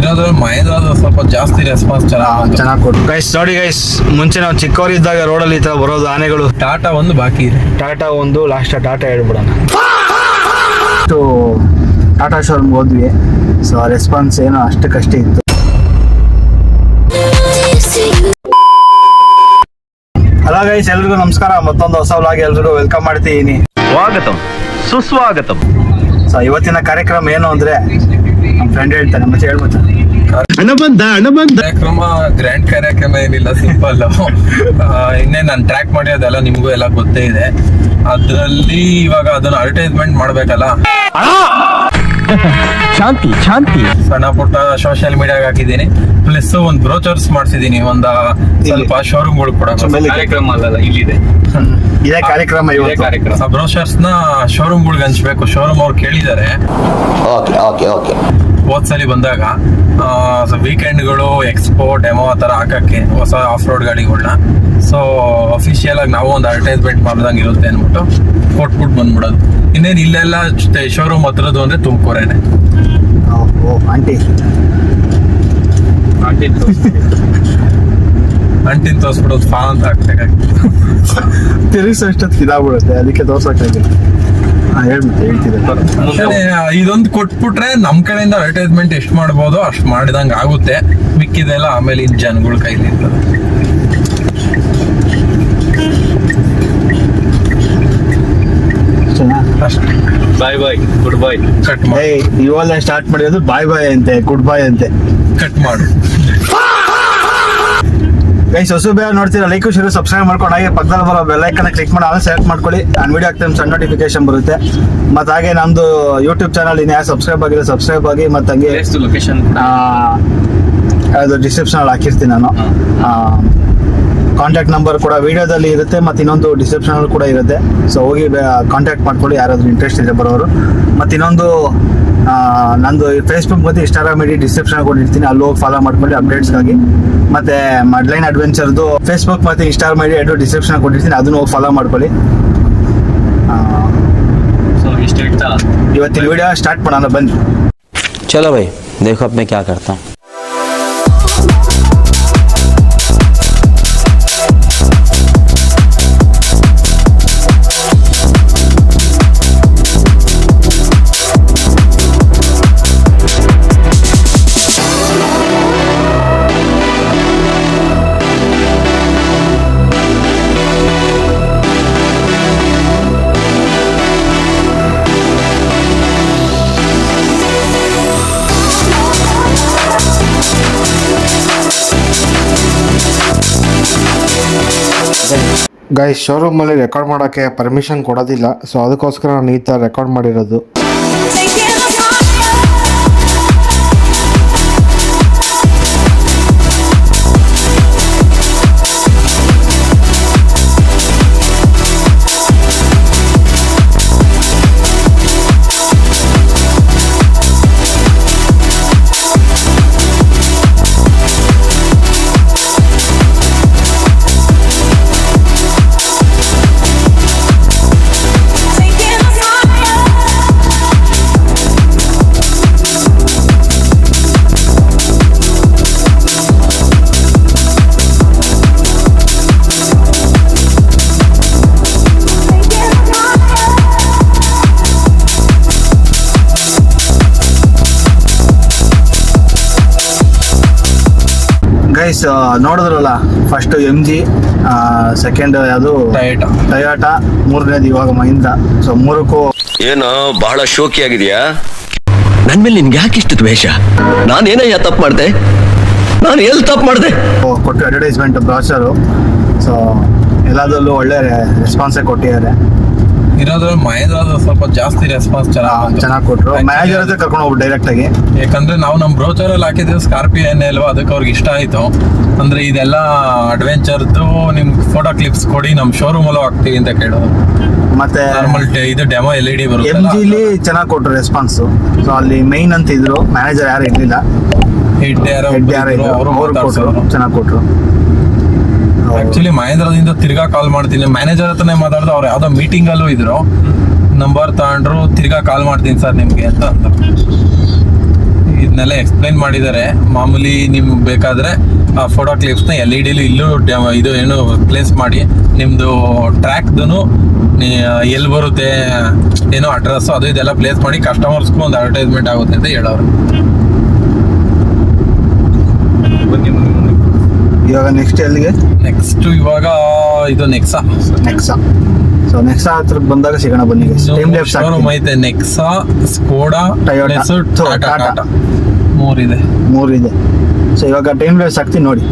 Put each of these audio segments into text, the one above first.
ಇರೋದ್ರಲ್ಲಿ ಮಹೇಂದ್ರ ಸ್ವಲ್ಪ ಜಾಸ್ತಿ ರೆಸ್ಪಾನ್ಸ್ ಚೆನ್ನಾಗಿ ಕೊಟ್ಟು ಗೈಸ್. ನೋಡಿ ಗೈಸ್, ಮುಂಚೆ ನಾವು ಚಿಕ್ಕವರಿದ್ದಾಗ ರೋಡಲ್ಲಿ ಈ ಥರ ಬರೋದು ಆನೆಗಳು. ಟಾಟಾ ಒಂದು ಬಾಕಿ ಇದೆ. ಟಾಟಾ ಒಂದು ಲಾಸ್ಟ್ ಟಾಟಾ ಹೇಳ್ಬಿಡೋಣ. ಟಾಟಾ ಶೋರೂಮ್ಗೆ ಹೋದ್ವಿ. ಸೊ ರೆಸ್ಪಾನ್ಸ್ ಏನೋ ಅಷ್ಟಕ್ಕಷ್ಟೇ ಇತ್ತು. ಹಲೋ ಗೈಸ್, ಎಲ್ರಿಗೂ ನಮಸ್ಕಾರ. ಮತ್ತೊಂದು ಹೊಸ ವ್ಲಾಗ್ ಎಲ್ರಿಗೂ ವೆಲ್ಕಮ್ ಮಾಡ್ತಿದ್ದೀನಿ. ಸ್ವಾಗತಂ ಸುಸ್ವಾಗತಂ. ಸೊ ಇವತ್ತಿನ ಕಾರ್ಯಕ್ರಮ ಏನು ಅಂದ್ರೆ ನಮ್ಮ ಫ್ರೆಂಡ್ ಹೇಳ್ತಾನೆ, ಮತ್ತೆ ಹೇಳ್ಬೋದು. ಕಾರ್ಯಕ್ರಮ ಗ್ರ್ಯಾಂಡ್ ಕಾರ್ಯಕ್ರಮ ಏನಿಲ್ಲ, ಸಿಂಪಲ್. ಇನ್ನೇ ನಾನು ಟ್ರ್ಯಾಕ್ ಮಾಡಿರೋದೆಲ್ಲ ನಿಮಗೂ ಎಲ್ಲ ಗೊತ್ತೇ ಇದೆ. ಅದ್ರಲ್ಲಿ ಇವಾಗ ಅದನ್ನ ಅಡ್ವರ್ಟೈಸ್ಮೆಂಟ್ ಮಾಡ್ಬೇಕಲ್ಲ. ಶಾಂತಿ ಶಾಂತಿ. ಸಣ್ಣ ಪುಟ್ಟ ಸೋಷಿಯಲ್ ಮೀಡಿಯಾಗ ಹಾಕಿದ್ದೀನಿ. ಪ್ಲಸ್ ಒಂದು ಬ್ರೋಚರ್ಸ್ ಮಾಡ್ಸಿದೀನಿ, ಒಂದ ಸ್ವಲ್ಪ ಶೋರೂಮ್ಗಳು ಕೂಡ. ಕಾರ್ಯಕ್ರಮ ಅಲ್ಲ, ಇಲ್ಲಿದೆ ಇದೇ ಕಾರ್ಯಕ್ರಮ. ಆ ಬ್ರೋಚರ್ಸ್ ನ ಶೋರೂಮ್ಗಳಿಗೆ ಹಂಚ್ಬೇಕು. ಶೋರೂಮ್ ಅವ್ರು ಕೇಳಿದ್ದಾರೆ ಹೋದ್ಸಲಿ ಬಂದಾಗ ವೀಕೆಂಡ್ಗಳು, ಎಕ್ಸ್ಪೋ, ಡೆಮೋ ಆ ಥರ ಹಾಕಕ್ಕೆ ಹೊಸ ಆಫ್ ರೋಡ್ ಗಾಡಿಗಳನ್ನ. ಸೊ ಅಫಿಷಿಯಲ್ ಆಗಿ ನಾವು ಒಂದು ಅಡ್ವರ್ಟೈಸ್ಮೆಂಟ್ ಮಾಡ್ದಂಗೆ ಇರುತ್ತೆ ಅಂದ್ಬಿಟ್ಟು ಕೊಟ್ಬಿಟ್ಟು ಬಂದ್ಬಿಡೋದು. ಇನ್ನೇನು ಇಲ್ಲೆಲ್ಲ ಶೋರೂಮ್ ಹತ್ರದ್ದು ಅಂದ್ರೆ ತುಮಕೂರೇನೆ. ಅಂಟಿನ ತೋರಿಸ್ಬಿಡೋದು ಫಾ ಅಂತ ಹಾಕ್ಬೇಕಾಗಿ ತಿರುಗಿಸೋಷ್ಟೊತ್ತಿಗೆ ಇದಾಗ್ಬಿಡುತ್ತೆ, ಅದಕ್ಕೆ ತೋರ್ಸೋಕ್ಕಾಗಿಲ್ಲ. ಹೇಳ್ತಿದ್ದೆ ಇದೊಂದು ಕೊಟ್ಬಿಟ್ರೆ ನಮ್ ಕಡೆಯಿಂದ ಅಡ್ವರ್ಟೈಸ್ಮೆಂಟ್ ಎಷ್ಟು ಮಾಡ್ಬೋದು ಅಷ್ಟು ಮಾಡಿದಂಗೆ ಆಗುತ್ತೆ. ಮಿಕ್ಕಿದೆಲ್ಲ ಆಮೇಲೆ ಇನ್ ಜನಗಳ ಕೈಲಿ ಇರ್ತದೆ. ಬಾಯ್ ಬಾಯ್ ಗುಡ್ ಬಾಯ್. ಕಟ್ ಮಾಡಿ. ಇವೆಲ್ಲ ಸ್ಟಾರ್ಟ್ ಮಾಡಿರೋದು ಬಾಯ್ ಬಾಯ್ ಅಂತೆ, ಗುಡ್ ಬಾಯ್ ಅಂತೆ. ಕಟ್ ಮಾಡು. ಗೈಸ್, ಹೊಸ ಬೇಗ ನೋಡ್ತೀರಾ, ಲೈಕ್ ಶೇರ್ ಸಬ್ಸ್ಕ್ರೈಬ್ ಮಾಡ್ಕೊಂಡು ಹಾಗೆ ಪಕ್ಕದಲ್ಲಿ ಬರೋ ಬೆಲ್ ಐಕನ್ ಕ್ಲಿಕ್ ಮಾಡಿ ಆಲ್ ಸೆಲೆಕ್ಟ್ ಮಾಡ್ಕೊಳ್ಳಿ. ನಾನು ವಿಡಿಯೋ ಹಾಕ್ತೀನಿ, ಸಣ್ಣ ನೋಟಿಫಿಕೇಶನ್ ಬರುತ್ತೆ. ಮತ್ತು ಹಾಗೆ ನಮ್ಮದು ಯೂಟ್ಯೂಬ್ ಚಾನಲ್ ಇನ್ನು ಯಾರು ಸಬ್ಸ್ಕ್ರೈಬ್ ಆಗಿದೆ ಸಬ್ಸ್ಕ್ರೈಬ್ ಆಗಿ. ಮತ್ತು ಹಂಗೆ ಲೊಕೇಶನ್ ಅದು ಡಿಸ್ಕ್ರಿಪ್ಷನಲ್ಲಿ ಹಾಕಿರ್ತೀನಿ ನಾನು. ಕಾಂಟ್ಯಾಕ್ಟ್ ನಂಬರ್ ಕೂಡ ವಿಡಿಯೋದಲ್ಲಿ ಇರುತ್ತೆ, ಮತ್ತು ಇನ್ನೊಂದು ಡಿಸ್ಕ್ರಿಪ್ಷನಲ್ಲಿ ಕೂಡ ಇರುತ್ತೆ. ಸೊ ಹೋಗಿ ಕಾಂಟ್ಯಾಕ್ಟ್ ಮಾಡ್ಕೊಳ್ಳಿ ಯಾರಾದರೂ ಇಂಟ್ರೆಸ್ಟ್ ಇದೆ ಬರೋರು. ಮತ್ತು ಇನ್ನೊಂದು ನಂದು ಫೇಸ್ಬುಕ್ ಮತ್ತು ಇನ್ಸ್ಟಾಗ್ರಾಮ್ ಐಡಿ ಡಿಸ್ಕ್ರಿಪ್ಷನ್ ಕೊಟ್ಟಿರ್ತೀನಿ, ಅಲ್ಲಿ ಹೋಗಿ ಫಾಲೋ ಮಾಡ್ಕೊಳ್ಳಿ ಅಪ್ಡೇಟ್ಸ್ಗಾಗಿ. ಮತ್ತು ಮಡ್ಲೈನ್ ಅಡ್ವೆಂಚರ್ದು ಫೇಸ್ಬುಕ್ ಮತ್ತು ಇನ್ಸ್ಟಾಗ್ರಾಮ್ ಐಡಿ ಎರಡು ಡಿಸ್ಕ್ರಿಪ್ಷನ್ ಕೊಟ್ಟಿರ್ತೀನಿ, ಅದನ್ನು ಹೋಗಿ ಫಾಲೋ ಮಾಡ್ಕೊಳ್ಳಿ. ಸೊ ಇಷ್ಟ ಹೇಳ್ತಾ ಇವತ್ತಿನ ವಿಡಿಯೋ ಸ್ಟಾರ್ಟ್ ಮಾಡೋಣ ಬನ್ನಿ. चलो भाई देखो अब मैं क्या करता हूँ. ಗೈಸ್, ಶೋರೂಮಲ್ಲಿ ರೆಕಾರ್ಡ್ ಮಾಡೋಕ್ಕೆ ಪರ್ಮಿಷನ್ ಕೊಡೋದಿಲ್ಲ. ಸೊ ಅದಕ್ಕೋಸ್ಕರ ನಾನು ಈ ಥರ ರೆಕಾರ್ಡ್ ಮಾಡಿರೋದು. ಗೈಸ್, ನೋಡಿದ್ರಲ್ಲ, ಫಸ್ಟ್ MG, ಸೆಕೆಂಡ್ ಯಾವುದು ಟೊಯೋಟಾ, ಮೂರನೇದು ಇವಾಗ ಮಹೀಂದ್ರ. ಸೊ ಮೂರಕ್ಕೂ ಏನೋ ಬಹಳ ಶೋಕಿಯಾಗಿದೆಯಾ? ನನ್ ಮೇಲೆ ನಿನ್ಗೆ ಯಾಕೆ ಇಷ್ಟು ದ್ವೇಷ? ನಾನೇನಯ್ಯ ತಪ್ಪು ಮಾಡಿದೆ? ನಾನು ಎಲ್ಲಿ ತಪ್ಪು ಮಾಡಿದೆ? ಕೊಟ್ಟು ಅಡ್ವರ್ಟೈಸ್ಮೆಂಟ್ ಬ್ರಾಚರು. ಸೊ ಎಲ್ಲದರಲ್ಲೂ ಒಳ್ಳೆ ರೆಸ್ಪಾನ್ಸೇ ಕೊಟ್ಟಿದ್ದಾರೆ. ಇರೋದ್ರಲ್ಲಿ ಮಹೇಂದ್ರ ಸ್ವಲ್ಪ ಜಾಸ್ತಿ ರೆಸ್ಪಾನ್ಸ್ ಚೆನ್ನಾಗಿ ಕೊಟ್ಟರು. ಮ್ಯಾನೇಜರ್ ಹತ್ರ ಕರ್ಕೊಂಡು ಹೋಗ್ಬಿಟ್ಟು ಡೈರೆಕ್ಟ್ ಆಗಿ. ಯಾಕಂದ್ರೆ ನಾವು ನಮ್ಮ ಬ್ರೋಚರ್ ಅಲ್ಲಿ ಹಾಕಿದ್ದೀವಿ ಸ್ಕಾರ್ಪಿಯೋ ಏನೇ ಅಲ್ವಾ, ಅದಕ್ಕೆ ಅವ್ರಿಗೆ ಇಷ್ಟ ಆಯ್ತು. ಅಂದ್ರೆ ಇದೆಲ್ಲ ಅಡ್ವೆಂಚರ್ದು ನಿಮ್ಗೆ ಫೋಟೋ ಕ್ಲಿಪ್ಸ್ ಕೊಡಿ, ನಮ್ಮ ಶೋರೂಮ್ ಅಲ್ಲೂ ಹಾಕ್ತೀವಿ ಅಂತ ಕೇಳೋದು. ಮತ್ತೆ ನಾರ್ಮಲ್ ಇದು ಡೆಮೋ LED ಬರುತ್ತೆ. MGಲಿ ಚೆನ್ನಾಗಿ ಕೊಟ್ಟರು ರೆಸ್ಪಾನ್ಸ್. ಸೊ ಅಲ್ಲಿ ಮೈನ್ ಅಂತ ಇದ್ರು, ಮ್ಯಾನೇಜರ್ ಯಾರು ಇರ್ಲಿಲ್ಲ, ಹೆಡ್ ಯಾರು ಇದ್ರು, ಅವ್ರು ಚೆನ್ನಾಗಿ ಕೊಟ್ಟರು. ಆಕ್ಚುಲಿ ಮಹೇಂದ್ರದಿಂದ ತಿರ್ಗಾ ಕಾಲ್ ಮಾಡ್ತೀನಿ, ಮ್ಯಾನೇಜರ್ ಹತ್ರನೇ ಮಾತಾಡಿದ್ರು. ಅವ್ರು ಯಾವ್ದೋ ಮೀಟಿಂಗ್ ಅಲ್ಲೂ ಇದ್ರು, ನಂಬರ್ ತಗೊಂಡ್ರು, ತಿರ್ಗಾ ಕಾಲ್ ಮಾಡ್ತೀನಿ ಸರ್ ನಿಮ್ಗೆ ಅಂತ ಅಂದ್ರು. ಇದನ್ನೆಲ್ಲ ಎಕ್ಸ್ಪ್ಲೈನ್ ಮಾಡಿದ್ದಾರೆ. ಮಾಮೂಲಿ ನಿಮ್ಗೆ ಬೇಕಾದ್ರೆ ಆ ಫೋಟೋ ಕ್ಲಿಪ್ಸ್ನ LED ಇಲ್ಲೂ ಇದು ಏನು ಪ್ಲೇಸ್ ಮಾಡಿ ನಿಮ್ಮದು ಟ್ರ್ಯಾಕ್ದು ಎಲ್ಲಿ ಬರುತ್ತೆ ಏನೋ ಅಡ್ರೆಸ್ಸು ಅದು ಇದೆಲ್ಲ ಪ್ಲೇಸ್ ಮಾಡಿ ಕಸ್ಟಮರ್ಸ್ಗೂ ಒಂದು ಅಡ್ವರ್ಟೈಸ್ಮೆಂಟ್ ಆಗುತ್ತೆ ಅಂತ ಹೇಳೋರು. ಬನ್ನಿ ಬನ್ನಿ. ಇವಾಗ ನೆಕ್ಸ್ಟ್ ಎಲ್ಲಿಗೆ? ನೆಕ್ಸ್ಟ್ ಇವಾಗ ಇದು ನೆಕ್ಸಾ ಸೊ ನೆಕ್ಸಾ ಹತ್ರ ಬಂದಾಗ ಸಿಗೋಣ ಬನ್ನಿ. ಶೋರೂಮ್ ಐತೆ. ನೆಕ್ಸಾ, ಸ್ಕೋಡಾ, ಟೊಯೋಟಾ, ಟಾಟಾ ಮೂರಿದೆ. ಸೊ ಇವಾಗ ಟೈಮ್ ಲ್ಯಾಬ್ಸ್ ಹಾಕ್ತೀನಿ ನೋಡಿ.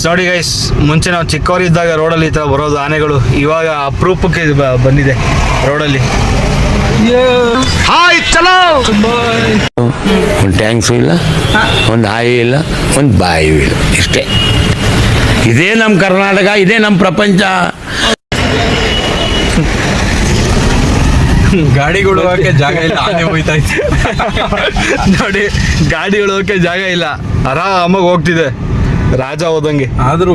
ನೋಡಿ ಗೈಸ್, ಮುಂಚೆ ನಾವು ಚಿಕ್ಕವರಿದ್ದಾಗ ರೋಡಲ್ಲಿ ಈ ಥರ ಬರೋದು ಆನೆಗಳು. ಇವಾಗ ಅಪರೂಪಕ್ಕೆ ಬಂದಿದೆ ರೋಡಲ್ಲಿ. ಹಾಯ್ ಚಲೋ. ಒಂದು ಟ್ಯಾಂಕ್ಸು ಇಲ್ಲ, ಒಂದು ಹಾಯಿ ಇಲ್ಲ, ಒಂದು ಬಾಯಿ ಇಲ್ಲ, ಇಷ್ಟೇ. ಇದೇ ನಮ್ಮ ಕರ್ನಾಟಕ, ಇದೇ ನಮ್ಮ ಪ್ರಪಂಚ. ಗಾಡಿಗಳು ಹೋಗಕ್ಕೆ ಜಾಗ ಇಲ್ಲ, ಆನೆ ಹೋಯ್ತಾ ಇತ್ತು. ನೋಡಿ, ಗಾಡಿಗಳು ಹೋಗಕ್ಕೆ ಜಾಗ ಇಲ್ಲ, ಆರಾಮಾಗಿ ಹೋಗ್ತಿದೆ ರಾಜ ಹೋದಂಗೆ. ಆದ್ರೂ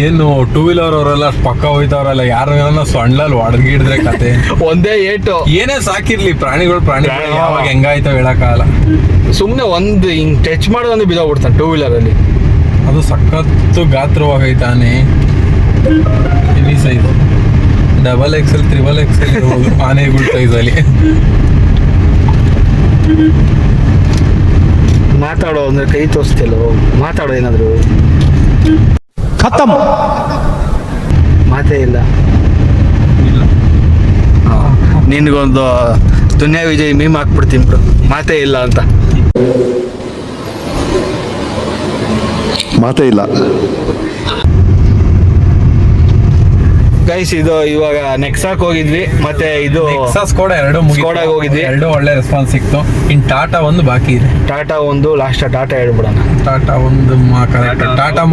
ಏನು 2 ವೀಲರ್ ಅವರೆಲ್ಲ ಪಕ್ಕ ಹೋಯ್ತವ್ರಲ್ಲ, ಯಾರು ಸೊಂಡ್ಲಲ್ಲಿ ಹೊಡೆದ್ಗಿಡಿದ್ರೆ ಕತೆ ಒಂದೇ ಏಟು. ಏನೇ ಸಾಕಿರ್ಲಿ, ಪ್ರಾಣಿಗಳು ಯಾವಾಗ ಹೆಂಗಾಯ್ತಾವ ಹೇಳಕ್ಕಾಗಲ್ಲ. ಸುಮ್ಮನೆ ಒಂದು ಹಿಂಗ್ ಟಚ್ ಮಾಡೋದೊಂದು ಬಿದ್ದೋಗ್ಬಿಡ್ತಾನೆ 2 ವೀಲರಲ್ಲಿ. ಅದು ಸಖತ್ತು ಗಾತ್ರವಾಗೈತಾನೆ. ಹೆವಿ ಸೈಜ್, XXL, XXL ಇರ್ಬೋದು ಆನೆಗಳ ಸೈಜಲ್ಲಿ. ಮಾತಾಡೋ ಅಂದ್ರೆ ಕೈ ತೋರಿಸ್ತಿಲ್ಲೋ, ಮಾತಾಡೋ ಏನಾದ್ರು. ಖತಮ್, ಮಾತೇ ಇಲ್ಲ. ನಿನ್ಗೊಂದು ದುನಿಯಾ ವಿಜಯ್ ಮೀಮ್ ಹಾಕ್ಬಿಡ್ತೀನಿ ಬಿಡು, ಮಾತೇ ಇಲ್ಲ ಅಂತ. ಮಾತೇ ಇಲ್ಲ. ಗೈಸ್, ಇದು ಇವಾಗ ನೆಕ್ಸಾಕ್ ಹೋಗಿದ್ವಿ, ಮತ್ತೆ ಇದು ಸ್ಕೋಡಾ ಸ್ಕೋಡಾಗ್ ಹೋಗಿದ್ವಿ. ಎರಡು ಒಳ್ಳೆ ರೆಸ್ಪಾನ್ಸ್ ಸಿಕ್ತು. ಇನ್ ಟಾಟಾ ಒಂದು ಬಾಕಿ ಇದೆ. ಟಾಟಾ ಒಂದು ಲಾಸ್ಟ್, ಟಾಟಾ ಹೇಳ್ಬಿಡೋಣ. ಟಾಟಾ ಒಂದು ಕರೆಕ್ಟ್. ಟಾಟಾ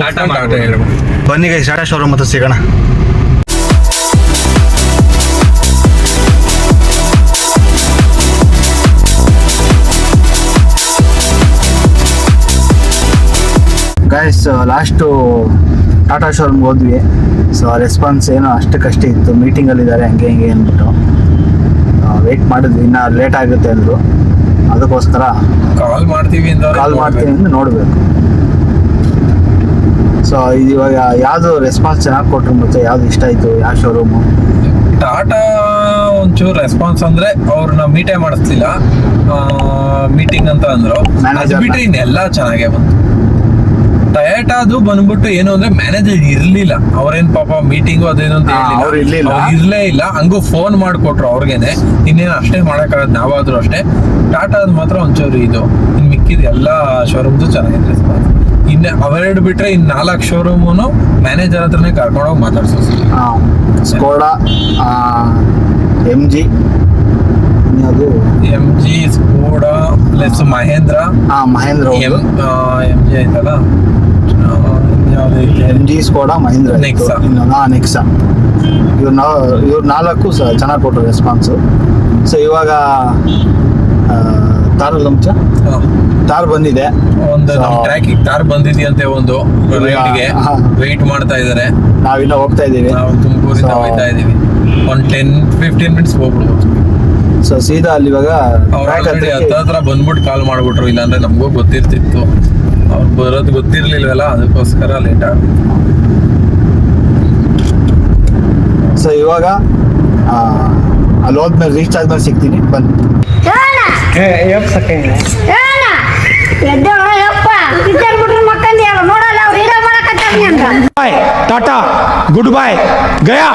ಹೇಳ್ಬಿಡ. ಬನ್ನಿ ಗೈಸ್, ಟಾಟಾ ಶೋರೂಮ್ ಹತ್ರ ಸಿಗೋಣ. ಗೈಸ್, ಲಾಸ್ಟು ಟಾಟಾ ಶೋರೂಮ್ಗೆ ಹೋದ್ವಿ. ಸೊ ರೆಸ್ಪಾನ್ಸ್ ಏನೋ ಅಷ್ಟಕ್ಕಷ್ಟೇ ಇತ್ತು. ಮೀಟಿಂಗಲ್ಲಿದ್ದಾರೆ ಹಂಗೆ ಹಿಂಗೆ ಅಂದ್ಬಿಟ್ಟು ವೆಯ್ಟ್ ಮಾಡಿದ್ವಿ. ಇನ್ನು ಲೇಟ್ ಆಗುತ್ತೆ ಅಂದರು, ಅದಕ್ಕೋಸ್ಕರ ಕಾಲ್ ಮಾಡ್ತೀವಿ ಅಂತ ನೋಡಬೇಕು. ಸೊ ಇದು ಇವಾಗ ಯಾವುದು ರೆಸ್ಪಾನ್ಸ್ ಚೆನ್ನಾಗಿ ಕೊಟ್ಟರು, ಮತ್ತೆ ಯಾವ್ದು ಇಷ್ಟ ಆಯಿತು, ಯಾವ ಶೋರೂಮು? ಟಾಟಾ ಒಂಚೂರು ರೆಸ್ಪಾನ್ಸ್ ಅಂದ್ರೆ ಅವ್ರನ್ನ ಮೀಟೇ ಮಾಡಿಸ್ಲಿಲ್ಲ, ಮೀಟಿಂಗ್ ಅಂತ ಅಂದ್ರು. ಅದು ಬಿಟ್ರೆ ಇನ್ನೆಲ್ಲ ಚೆನ್ನಾಗೇ ಬಂತು. ಟೊಯೋಟಾದು ಬಂದ್ಬಿಟ್ಟು ಏನು ಅಂದ್ರೆ ಮ್ಯಾನೇಜರ್ ಇರ್ಲಿಲ್ಲ. ಅವ್ರೇನ್ ಪಾಪ ಮೀಟಿಂಗು ಅದೇನು ಅಂತ ಇರ್ಲೇ ಇಲ್ಲ. ಹಂಗೂ ಫೋನ್ ಮಾಡಿಕೊಟ್ರು ಅವ್ರಿಗೇನೆ. ಇನ್ನೇನು ಅಷ್ಟೇ ಮಾಡಕ್ಕಾಗದು ನಾವಾದ್ರೂ ಅಷ್ಟೇ. ಟಾಟಾದ್ ಮಾತ್ರ ಒಂಚೂರು ಇದು. ಇನ್ ಮಿಕ್ಕಿದ ಎಲ್ಲಾ ಶೋರೂಮ್ದು ಚೆನ್ನಾಗಿದೆ ರೆಸ್ಪಾನ್ಸ್. ಇನ್ನು ಅವೆರಡು ಬಿಟ್ರೆ ಇನ್ 4 ಶೋರೂಮು ಮ್ಯಾನೇಜರ್ ಹತ್ರನೇ ಕರ್ಕೊಂಡೋಗಿ ಮಾತಾಡ್ಸೋದು. Skoda, MG, Skoda plus Mahindra. MG ಆಯ್ತಲ್ಲ, MG, ಸ್ಕೋಡಾ, ಮಹೇಂದ್ರ, ನೆಕ್ಸಾ. ಇವ್ರು 4 ಚೆನ್ನಾಗಿ ಕೊಟ್ಟರು ರೆಸ್ಪಾನ್ಸು. ಸೊ ಇವಾಗ ತಾರ್ ಬಂದಿದೆ. ಒಂದು ಟ್ರ್ಯಾಕಿಂಗ್ ತಾರ್ ಬಂದಿದೆಯಂತೆ. ಒಂದು ರೈಡ್ಗೆ ವೆಯ್ಟ್ ಮಾಡ್ತಾ ಇದಾರೆ. ನಾವಿನ್ನ ಹೋಗ್ತಾ ಇದೀವಿ. ನಾವು ತುಮಕೂರಿಂದ ಹೋಗ್ತಾ ಇದೀವಿ. ಒಂದು 10-15 ಮಿನಿಟ್ಸ್ ಹೋಗ್ಬಿಡ್ಬೋದು. ಸೊ ಸೀದಾ ಅಲ್ಲಿ ಇವಾಗ ಹತ್ರ ಬಂದ್ಬಿಟ್ಟು ಕಾಲ್ ಮಾಡ್ಬಿಟ್ರು, ಇಲ್ಲಾಂದ್ರೆ ನಮಗೂ ಗೊತ್ತಿರ್ತಿತ್ತು. ಅವ್ರು ಬರೋದು ಗೊತ್ತಿರ್ಲಿಲ್ವಲ್ಲ, ಅದಕ್ಕೋಸ್ಕರ ಲೇಟ್ ಆಗ. ಸೊ ಇವಾಗ ಅಲ್ಲಿ ಹೋದ್ಮೇಲೆ ರೀಚ್ ಆದ್ಮೇಲೆ ಸಿಗ್ತೀನಿ, ಬನ್ನಿ. टाटा गुड बाय गया.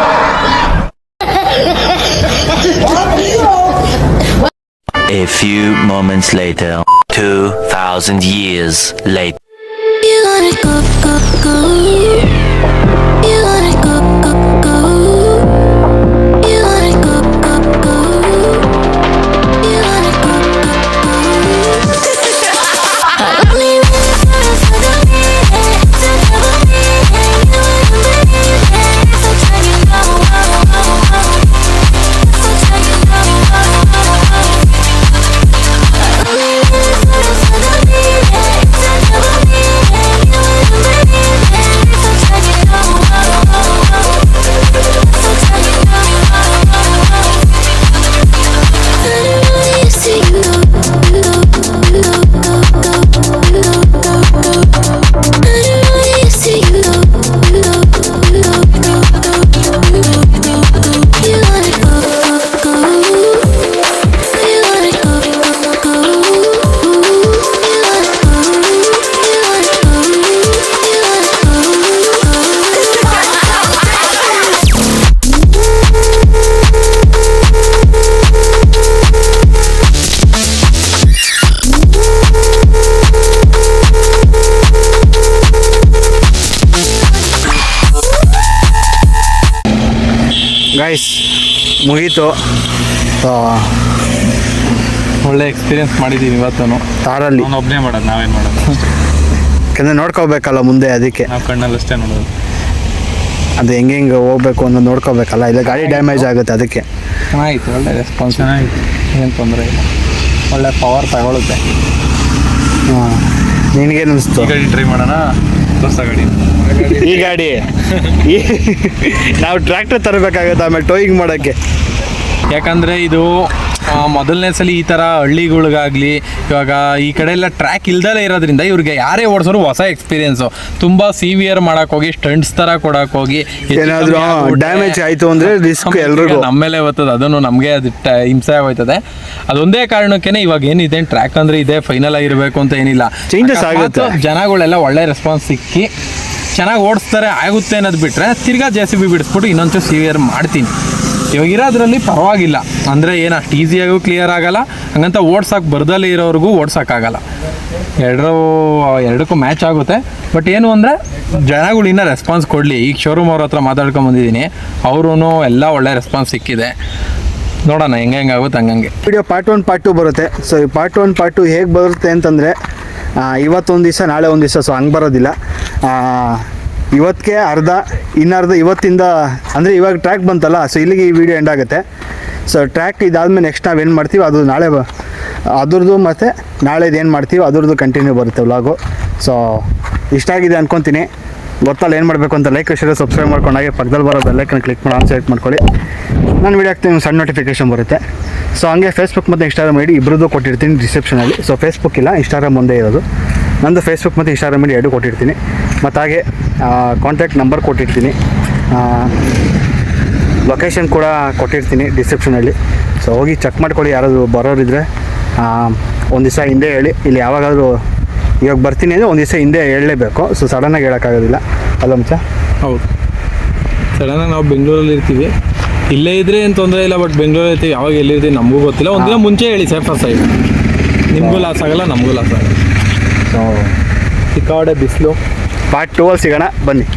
A few moments later, 2,000 years later. You wanna go, go, go. You wanna go, go, go. You wanna go, go, go. You wanna go, go, go. Only one for the minute, to double me. You wouldn't believe it. So try you know. So try you know. Only one for the minute, to double me. You wouldn't believe it. So try you know. So try you know. I don't really see you. Guys ಮುಗೀತು. ಒಳ್ಳೆ experience ಮಾಡಿದ್ದೀವಿ ಇವತ್ತು. ಕಾರಲ್ಲಿ ನಾನು ಒಬ್ಬನೇ ಮಾಡೋದು, ನಾವೇನು ಮಾಡೋದು, ಯಾಕಂದರೆ ನೋಡ್ಕೋಬೇಕಲ್ಲ ಮುಂದೆ, ಅದಕ್ಕೆ ನಾವು ಕಣ್ಣಲ್ಲಿ ಅಷ್ಟೇ ನೋಡೋದು. ಅದು ಹೆಂಗೆ ಹೋಗ್ಬೇಕು ಅನ್ನೋದು ನೋಡ್ಕೋಬೇಕಲ್ಲ, ಇಲ್ಲ ಗಾಡಿ ಡ್ಯಾಮೇಜ್ ಆಗುತ್ತೆ ಅದಕ್ಕೆ. ಚೆನ್ನಾಗಿತ್ತು, ಒಳ್ಳೆ ರೆಸ್ಪಾನ್ಸ್, ಚೆನ್ನಾಗಿತ್ತು, ಏನು ತೊಂದರೆ ಇಲ್ಲ, ಒಳ್ಳೆ ಪವರ್ ತಗೊಳುತ್ತೆ. ಹಾಂ, ನಿನಗೇನು ಅನಿಸ್ತು? ಈ ಗಾಡಿ ಟ್ರೈ ಮಾಡೋಣ, ಹೊಸ ಗಾಡಿ. ಈ ಗಾಡಿ ನಾವು ಟ್ರ್ಯಾಕ್ಟರ್ ತರಬೇಕಾಗುತ್ತೆ ಆಮೇಲೆ ಟೋಯಿಂಗ್ ಮಾಡೋಕ್ಕೆ. ಯಾಕಂದರೆ ಇದು ಮೊದಲನೇ ಸಲ ಈ ಥರ ಹಳ್ಳಿಗಳಿಗಾಗಲಿ ಇವಾಗ ಈ ಕಡೆ ಎಲ್ಲ ಟ್ರ್ಯಾಕ್ ಇಲ್ದಲೇ ಇರೋದ್ರಿಂದ ಇವ್ರಿಗೆ ಯಾರೇ ಓಡಿಸೋರು ಹೊಸ ಎಕ್ಸ್ಪೀರಿಯೆನ್ಸು. ತುಂಬ ಸಿವಿಯರ್ ಮಾಡೋಕ್ಕೋಗಿ ಸ್ಟಂಟ್ಸ್ ಥರ ಕೊಡೋಕ್ಕೋಗಿ ಏನಾದರೂ ಡ್ಯಾಮೇಜ್ ಆಯಿತು ಅಂದರೆ ರಿಸ್ಕ್ ಎಲ್ರಿಗೂ ನಮ್ಮೇಲೆ ಬರ್ತದೆ, ಅದನ್ನು ನಮಗೆ ಅದು ಹಿಂಸೆ ಆಗೋಯ್ತದೆ. ಅದೊಂದೇ ಕಾರಣಕ್ಕೇ ಇವಾಗ ಏನಿದೆ ಟ್ರ್ಯಾಕ್ ಅಂದರೆ ಇದೆ ಫೈನಲ್ ಆಗಿರಬೇಕು ಅಂತ ಏನಿಲ್ಲ, ಚೇಂಜಸ್ ಆಗುತ್ತೆ. ಜನಗಳೆಲ್ಲ ಒಳ್ಳೆ ರೆಸ್ಪಾನ್ಸ್ ಸಿಕ್ಕಿ ಚೆನ್ನಾಗಿ ಓಡಿಸ್ತಾರೆ ಆಗುತ್ತೆ ಅನ್ನೋದು ಬಿಟ್ಟರೆ ತಿರ್ಗಾ JCB ಬಿಡಿಸ್ಬಿಟ್ಟು ಇನ್ನೊಂಚೂರು ಸಿವಿಯರ್ ಮಾಡ್ತೀನಿ. ಇವಾಗ ಇರೋದ್ರಲ್ಲಿ ಪರವಾಗಿಲ್ಲ, ಅಂದರೆ ಏನು ಅಷ್ಟು ಈಸಿಯಾಗೂ ಕ್ಲಿಯರ್ ಆಗಲ್ಲ, ಹಂಗಂತ ಓಡ್ಸೋಕೆ ಬರ್ದಲ್ಲೇ ಇರೋರಿಗೂ ಓಡ್ಸೋಕ್ಕಾಗಲ್ಲ. ಎರಡಕ್ಕೂ ಮ್ಯಾಚ್ ಆಗುತ್ತೆ. ಬಟ್ ಏನು ಅಂದರೆ ಜನಗಳು ಇನ್ನೂ ರೆಸ್ಪಾನ್ಸ್ ಕೊಡಲಿ. ಈಗ ಶೋರೂಮ್ ಅವ್ರ ಹತ್ರ ಮಾತಾಡ್ಕೊಂಬಂದಿದ್ದೀನಿ, ಅವರು ಎಲ್ಲ ಒಳ್ಳೆ ರೆಸ್ಪಾನ್ಸ್ ಸಿಕ್ಕಿದೆ. ನೋಡೋಣ ಹೆಂಗಾಗುತ್ತೆ ಹಂಗಂಗೆ. ವಿಡಿಯೋ ಪಾರ್ಟ್ 1 ಪಾರ್ಟ್ 2 ಬರುತ್ತೆ. ಸೊ ಈ ಪಾರ್ಟ್ 1 ಪಾರ್ಟ್ 2 ಹೇಗೆ ಬರುತ್ತೆ ಅಂತಂದರೆ, ಇವತ್ತೊಂದು ದಿವಸ ನಾಳೆ ಒಂದು ದಿವಸ, ಸೊ ಹಂಗೆ ಬರೋದಿಲ್ಲ. ಇವತ್ತಿಗೆ ಅರ್ಧ, ಇನ್ನರ್ಧ ಇವತ್ತಿಂದ, ಅಂದರೆ ಇವಾಗ ಟ್ರ್ಯಾಕ್ ಬಂತಲ್ಲ, ಸೊ ಇಲ್ಲಿಗೆ ಈ ವಿಡಿಯೋ ಎಂಡ್ ಆಗುತ್ತೆ. ಸೊ ಟ್ರ್ಯಾಕ್ ಇದಾದಮೇಲೆ ನೆಕ್ಸ್ಟ್ ನಾವೇನು ಮಾಡ್ತೀವಿ ಅದು ನಾಳೆ ಅದ್ರದ್ದು ಮತ್ತು ನಾಳೆದು ಏನು ಮಾಡ್ತೀವಿ ಅದ್ರದ್ದು ಕಂಟಿನ್ಯೂ ಬರುತ್ತೆ ವ್ಲಾಗು. ಸೊ ಇಷ್ಟ ಆಗಿದೆ ಅಂದ್ಕೊತೀನಿ. ಗೊತ್ತಲ್ಲ ಏನು ಮಾಡಬೇಕು ಅಂತ, ಲೈಕ್ ಶೇರ್ ಸಬ್ಸ್ಕ್ರೈಬ್ ಮಾಡ್ಕೊಂಡು ಹಾಗೆ ಪಕ್ಕದಲ್ಲಿ ಬರೋ ಬೆಲ್ಲೈಕನ್ ಕ್ಲಿಕ್ ಮಾಡಿ ಸೆಲೆಕ್ಟ್ ಮಾಡ್ಕೊಳ್ಳಿ. ನಾನು ವೀಡಿಯೋ ಹಾಕ್ತೀನಿ, ಸಣ್ಣ ನೋಟಿಫಿಕೇಷನ್ ಬರುತ್ತೆ. ಸೊ ಹಂಗೆ ಫೇಸ್ಬುಕ್ ಮತ್ತು ಇನ್ಸ್ಟಾಗ್ರಾಮ್ ಐಡಿ ಇಬ್ಬರದ್ದು ಕೊಟ್ಟಿರ್ತೀನಿ ಡಿಸ್ಕ್ರಿಪ್ಷನಲ್ಲಿ. ಸೊ ಫೇಸ್ಬುಕ್ ಇಲ್ಲ, ಇನ್ಸ್ಟಾಗ್ರಾಮ್ ಒಂದೇ ಇರೋದು. ನಂದು ಫೇಸ್ಬುಕ್ ಮತ್ತು ಇನ್ಸ್ಟಾಗ್ರಾಮ್ ಐಡಿ ಎರಡು ಕೊಟ್ಟಿರ್ತೀನಿ. ಮತ್ತು ಹಾಗೆ ಕಾಂಟ್ಯಾಕ್ಟ್ ನಂಬರ್ ಕೊಟ್ಟಿರ್ತೀನಿ, ಲೊಕೇಶನ್ ಕೂಡ ಕೊಟ್ಟಿರ್ತೀನಿ ಡಿಸ್ಕ್ರಿಪ್ಷನಲ್ಲಿ. ಸೊ ಹೋಗಿ ಚೆಕ್ ಮಾಡ್ಕೊಳ್ಳಿ. ಯಾರಾದರೂ ಬರೋರಿದ್ದರೆ ಒಂದು ದಿವಸ ಹಿಂದೆ ಹೇಳಿ. ಇಲ್ಲಿ ಯಾವಾಗಾದರೂ ಇವಾಗ ಬರ್ತೀನಿ ಅಂದರೆ ಒಂದು ದಿವಸ ಹಿಂದೆ ಹೇಳಲೇಬೇಕು. ಸೊ ಸಡನ್ನಾಗಿ ಹೇಳೋಕ್ಕಾಗೋದಿಲ್ಲ ಅಲ್ಲ ಮುಂಚೆ. ಹೌದು, ಸಡನ್ನಾಗಿ ನಾವು ಬೆಂಗಳೂರಲ್ಲಿ ಇರ್ತೀವಿ, ಇಲ್ಲೇ ಇದ್ರೆ ಏನು ತೊಂದರೆ ಇಲ್ಲ. ಬಟ್ ಬೆಂಗಳೂರಲ್ಲಿ ಇರ್ತೀವಿ, ಯಾವಾಗ ಎಲ್ಲಿರ್ತೀವಿ ನಮಗೂ ಗೊತ್ತಿಲ್ಲ. ಒಂದಿನ ಮುಂಚೆ ಹೇಳಿ, ಸೇಫರ್ ಸೈಡ್. ನಿಮಗೂ ಲಾಸ್ ಆಗಲ್ಲ, ನಮಗೂ ಲಾಸ್ ಆಗಲ್ಲ. ಸೊ ಸಿಕ್ಕಾಡೆ ಬಿಸಿಲು. ಪಾರ್ಟ್ 2 ಅಲ್ಲಿ ಸಿಗೋಣ, ಬನ್ನಿ.